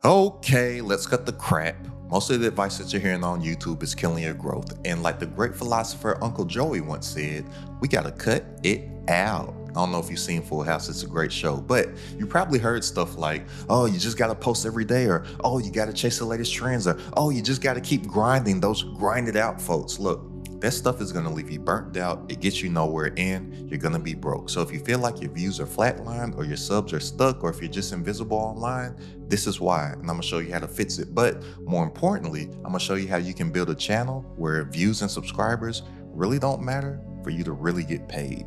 Okay, let's cut the crap. Most of the advice that you're hearing on YouTube is killing your growth. And like the great philosopher Uncle Joey once said, we gotta cut it out. I don't know if you've seen Full House, it's a great show, but you probably heard stuff like, oh, you just gotta post every day, or oh, you gotta chase the latest trends, or oh, you just gotta keep grinding. Those grinded out folks. Look, that stuff is gonna leave you burnt out. It gets you nowhere, and you're gonna be broke. So if you feel like your views are flatlined, or your subs are stuck, or if you're just invisible online, this is why, and I'm gonna show you how to fix it. But more importantly, I'm gonna show you how you can build a channel where views and subscribers really don't matter for you to really get paid.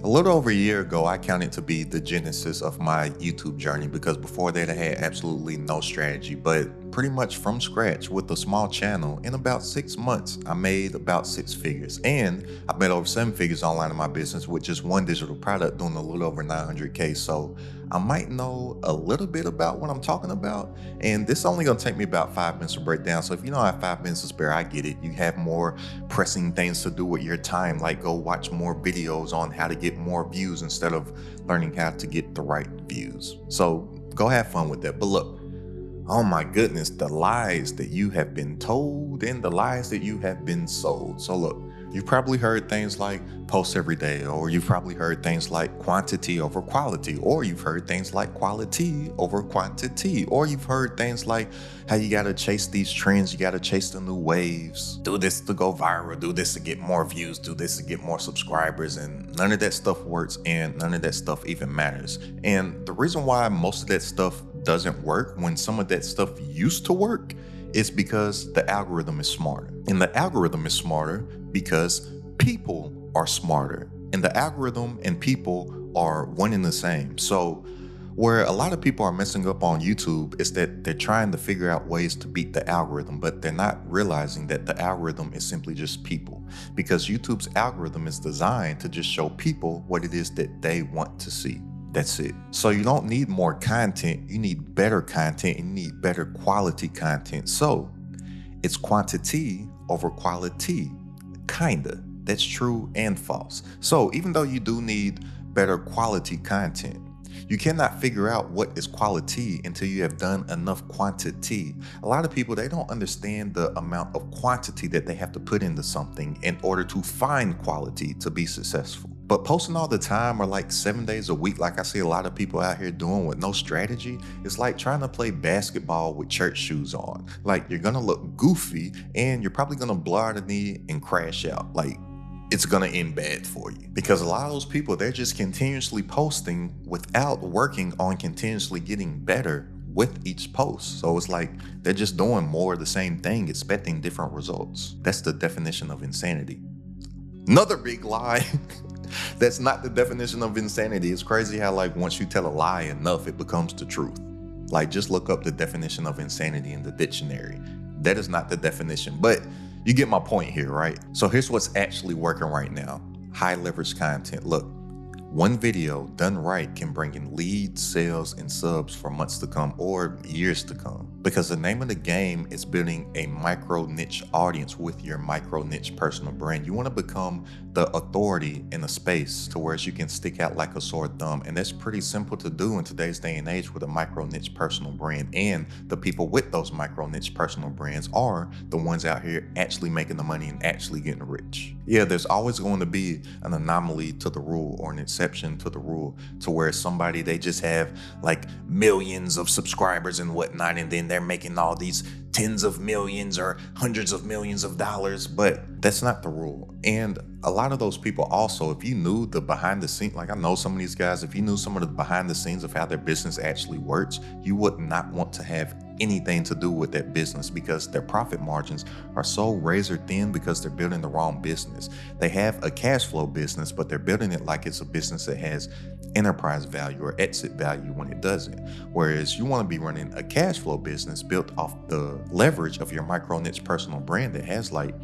A little over a year ago, I counted to be the genesis of my YouTube journey, because before that I had absolutely no strategy, but pretty much from scratch with a small channel, in about 6 months, I made about 6 figures. And I made over 7 figures online in my business with just one digital product, doing a little over 900K. So I might know a little bit about what I'm talking about. And this is only gonna take me about 5 minutes to break down. So if you don't have 5 minutes to spare, I get it. You have more pressing things to do with your time, like go watch more videos on how to get more views instead of learning how to get the right views. So go have fun with that. But look, oh my goodness, the lies that you have been told and the lies that you have been sold. So look, you've probably heard things like post every day, or you've probably heard things like quantity over quality, or you've heard things like quality over quantity, or you've heard things like how you gotta chase these trends, you gotta chase the new waves, do this to go viral, do this to get more views, do this to get more subscribers, and none of that stuff works, and none of that stuff even matters. And the reason why most of that stuff doesn't work when some of that stuff used to work is because the algorithm is smarter. And the algorithm is smarter because people are smarter. And the algorithm and people are one and the same. So where a lot of people are messing up on YouTube is that they're trying to figure out ways to beat the algorithm, but they're not realizing that the algorithm is simply just people, because YouTube's algorithm is designed to just show people what it is that they want to see. That's it. So you don't need more content, you need better content, and you need better quality content. So it's quantity over quality, kinda. That's true and false. So even though you do need better quality content, you cannot figure out what is quality until you have done enough quantity. A lot of people, they don't understand the amount of quantity that they have to put into something in order to find quality to be successful. But posting all the time, or like 7 days a week, like I see a lot of people out here doing with no strategy, it's like trying to play basketball with church shoes on. Like, you're gonna look goofy and you're probably gonna blow out a knee and crash out. Like, it's gonna end bad for you, because a lot of those people, they're just continuously posting without working on continuously getting better with each post. So it's like they're just doing more of the same thing, expecting different results. That's the definition of insanity. Another big lie. That's not the definition of insanity. It's crazy how, like, once you tell a lie enough, it becomes the truth. Like, just look up the definition of insanity in the dictionary. That is not the definition, but you get my point here, right? So here's what's actually working right now. High leverage content. Look, one video done right can bring in leads, sales, and subs for months to come, or years to come. Because the name of the game is building a micro niche audience with your micro niche personal brand. You want to become the authority in a space to where you can stick out like a sore thumb. And that's pretty simple to do in today's day and age with a micro niche personal brand. And the people with those micro niche personal brands are the ones out here actually making the money and actually getting rich. Yeah, there's always going to be an anomaly to the rule, or an exception to the rule, to where somebody, they just have like millions of subscribers and whatnot, and then they're making all these tens of millions or hundreds of millions of dollars. But that's not the rule. And a lot of those people also, if you knew the behind the scenes, like I know some of these guys, if you knew some of the behind the scenes of how their business actually works, you would not want to have anything to do with that business, because their profit margins are so razor thin, because they're building the wrong business. They have a cash flow business, but they're building it like it's a business that has enterprise value or exit value when it doesn't. Whereas you want to be running a cash flow business built off the leverage of your micro niche personal brand that has like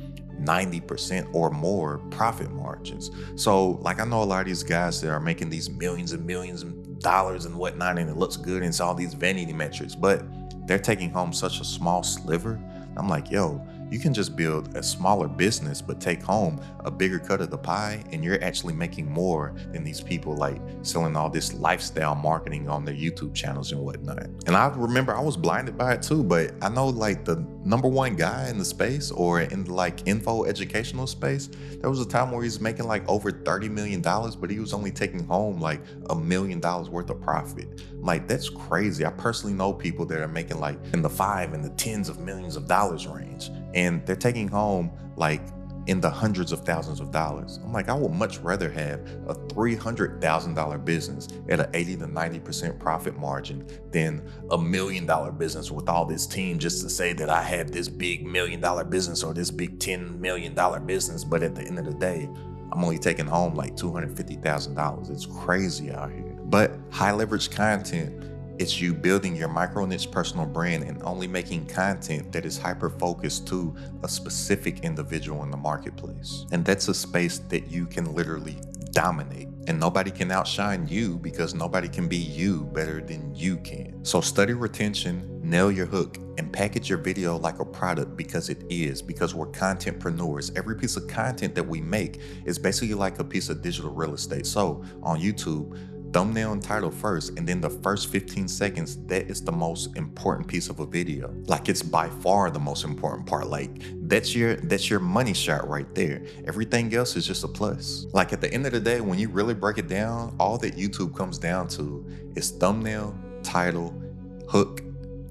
90% or more profit margins. So like, I know a lot of these guys that are making these millions and millions of dollars and whatnot, and it looks good and it's all these vanity metrics, but they're taking home such a small sliver. I'm like, yo, You can just build a smaller business but take home a bigger cut of the pie, and you're actually making more than these people like selling all this lifestyle marketing on their YouTube channels and whatnot. And I remember I was blinded by it too, but I know like the number one guy in the space or in like info educational space, there was a time where he was making like over $30 million, but he was only taking home like $1 million worth of profit. Like, that's crazy. I personally know people that are making like in the $5 and the tens of millions of dollars range, and they're taking home like in the hundreds of thousands of dollars. I'm like, I would much rather have a $300,000 business at an 80 to 90% profit margin than $1 million business with all this team just to say that I have this big $1 million business or this big $10 million business. But at the end of the day, I'm only taking home like $250,000. It's crazy out here. But high leverage content, it's you building your micro niche personal brand and only making content that is hyper focused to a specific individual in the marketplace. And that's a space that you can literally dominate. And nobody can outshine you because nobody can be you better than you can. So study retention, nail your hook, and package your video like a product because it is, because we're contentpreneurs. Every piece of content that we make is basically like a piece of digital real estate. So on YouTube, thumbnail and title first, and then the first 15 seconds, that is the most important piece of a video. Like, it's by far the most important part. Like, that's your money shot right there. Everything else is just a plus. Like, at the end of the day, when you really break it down, all that YouTube comes down to is thumbnail, title, hook,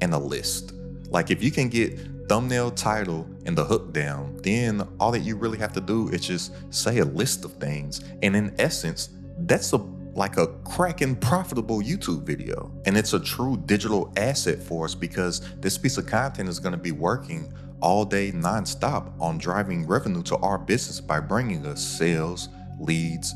and a list. Like, if you can get thumbnail, title, and the hook down, then all that you really have to do is just say a list of things. And in essence, that's like a cracking profitable YouTube video. And it's a true digital asset for us because this piece of content is going to be working all day nonstop on driving revenue to our business by bringing us sales, leads,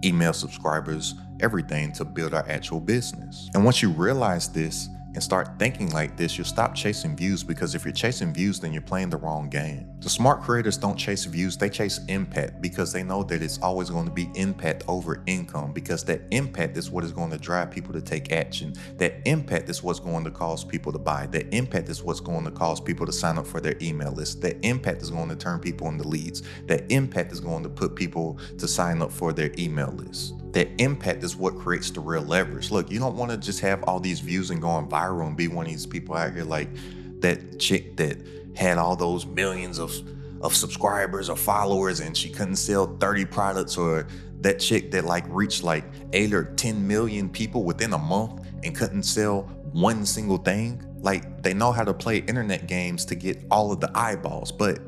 email subscribers, everything to build our actual business. And once you realize this and start thinking like this, you'll stop chasing views, because if you're chasing views, then you're playing the wrong game. The smart creators don't chase views, they chase impact, because they know that it's always going to be impact over income, because that impact is what is going to drive people to take action. That impact is what's going to cause people to buy. That impact is what's going to cause people to sign up for their email list. That impact is going to turn people into leads. That impact is going to put people to sign up for their email list. That impact is what creates the real leverage. Look, you don't want to just have all these views and going viral and be one of these people out here like that chick that had all those millions of subscribers or followers and she couldn't sell 30 products, or that chick that like reached like 8 or 10 million people within a month and couldn't sell one single thing. Like, they know how to play internet games to get all of the eyeballs, but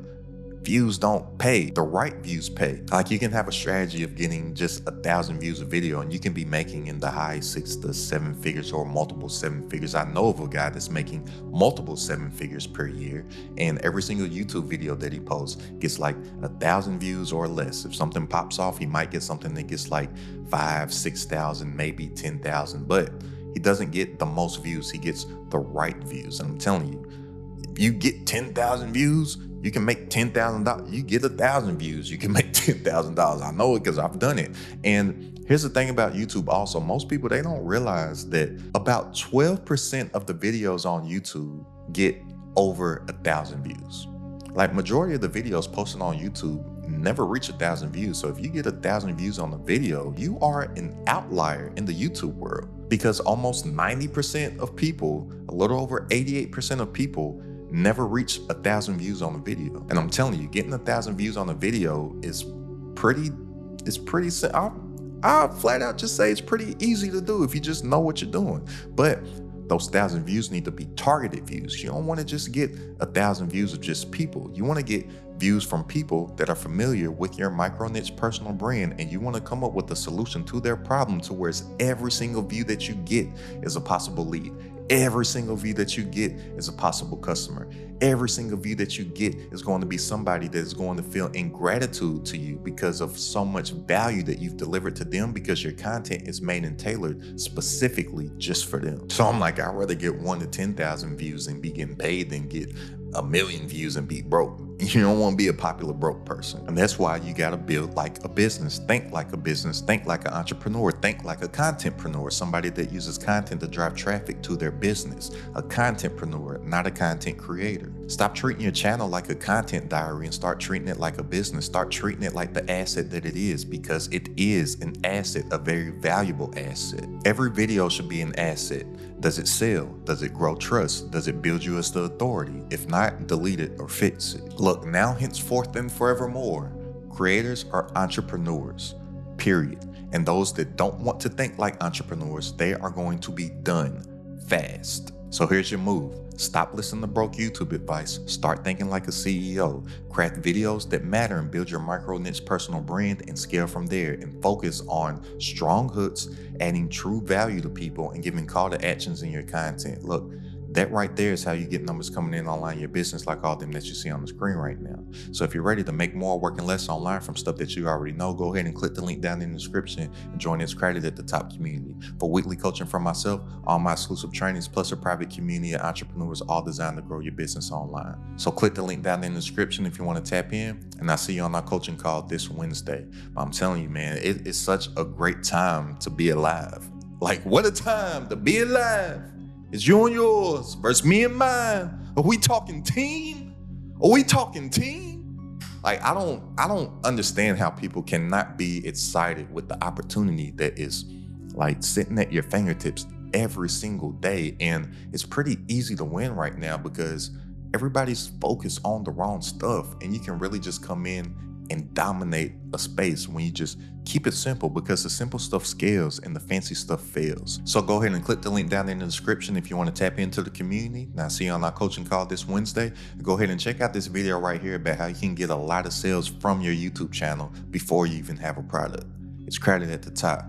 views don't pay. The right views pay. Like, you can have a strategy of getting just 1,000 views a video and you can be making in the high 6 to 7 figures or multiple 7 figures. I know of a guy that's making multiple 7 figures per year, and every single YouTube video that he posts gets like 1,000 views or less. If something pops off, he might get something that gets like 5,000, 6,000, maybe 10,000, but he doesn't get the most views. He gets the right views. And I'm telling you, if you get 10,000 views, you can make $10,000. You get 1,000 views, you can make $10,000. I know it because I've done it. And here's the thing about YouTube also. Most people, they don't realize that about 12% of the videos on YouTube get over 1,000 views. Like, majority of the videos posted on YouTube never reach 1,000 views. So if you get 1,000 views on a video, you are an outlier in the YouTube world, because almost 90% of people, a little over 88% of people, never reach 1,000 views on a video. And I'm telling you, getting 1,000 views on a video is pretty, I'll flat out just say it's pretty easy to do if you just know what you're doing. But those 1,000 views need to be targeted views. You don't want to just get 1,000 views of just people. You want to get views from people that are familiar with your micro niche personal brand, and you want to come up with a solution to their problem to where every single view that you get is a possible lead. Every single view that you get is a possible customer. Every single view that you get is going to be somebody that is going to feel ingratitude to you because of so much value that you've delivered to them, because your content is made and tailored specifically just for them. So I'm like, I'd rather get 1 to 10,000 views and be getting paid than get 1 million views and be broke. You don't want to be a popular broke person. And that's why you got to build like a business, think like a business, think like an entrepreneur, think like a contentpreneur, somebody that uses content to drive traffic to their business, a contentpreneur, not a content creator. Stop treating your channel like a content diary and start treating it like a business. Start treating it like the asset that it is, because it is an asset, a very valuable asset. Every video should be an asset. Does it sell? Does it grow trust? Does it build you as the authority? If not, delete it or fix it. Look, now henceforth and forevermore, creators are entrepreneurs, period. And those that don't want to think like entrepreneurs, they are going to be done fast. So here's your move. Stop listening to broke YouTube advice. Start thinking like a CEO. Craft videos that matter and build your micro niche personal brand and scale from there, and focus on strong hooks, adding true value to people and giving call to actions in your content. Look, that right there is how you get numbers coming in online in your business, like all them that you see on the screen right now. So if you're ready to make more working less online from stuff that you already know, go ahead and click the link down in the description and join this credit at the top community. For weekly coaching from myself, all my exclusive trainings, plus a private community of entrepreneurs, all designed to grow your business online. So click the link down in the description if you want to tap in, and I'll see you on our coaching call this Wednesday. I'm telling you, man, it is such a great time to be alive. Like, what a time to be alive. It's you and yours versus me and mine. Are we talking team? Are we talking team? Like, I don't understand how people cannot be excited with the opportunity that is like sitting at your fingertips every single day. And it's pretty easy to win right now because everybody's focused on the wrong stuff, and you can really just come in and dominate a space when you just keep it simple, because the simple stuff scales and the fancy stuff fails. So go ahead and click the link down in the description if you want to tap into the community. Now, see you on our coaching call this Wednesday. Go ahead and check out this video right here about how you can get a lot of sales from your YouTube channel before you even have a product. It's crowded at the top.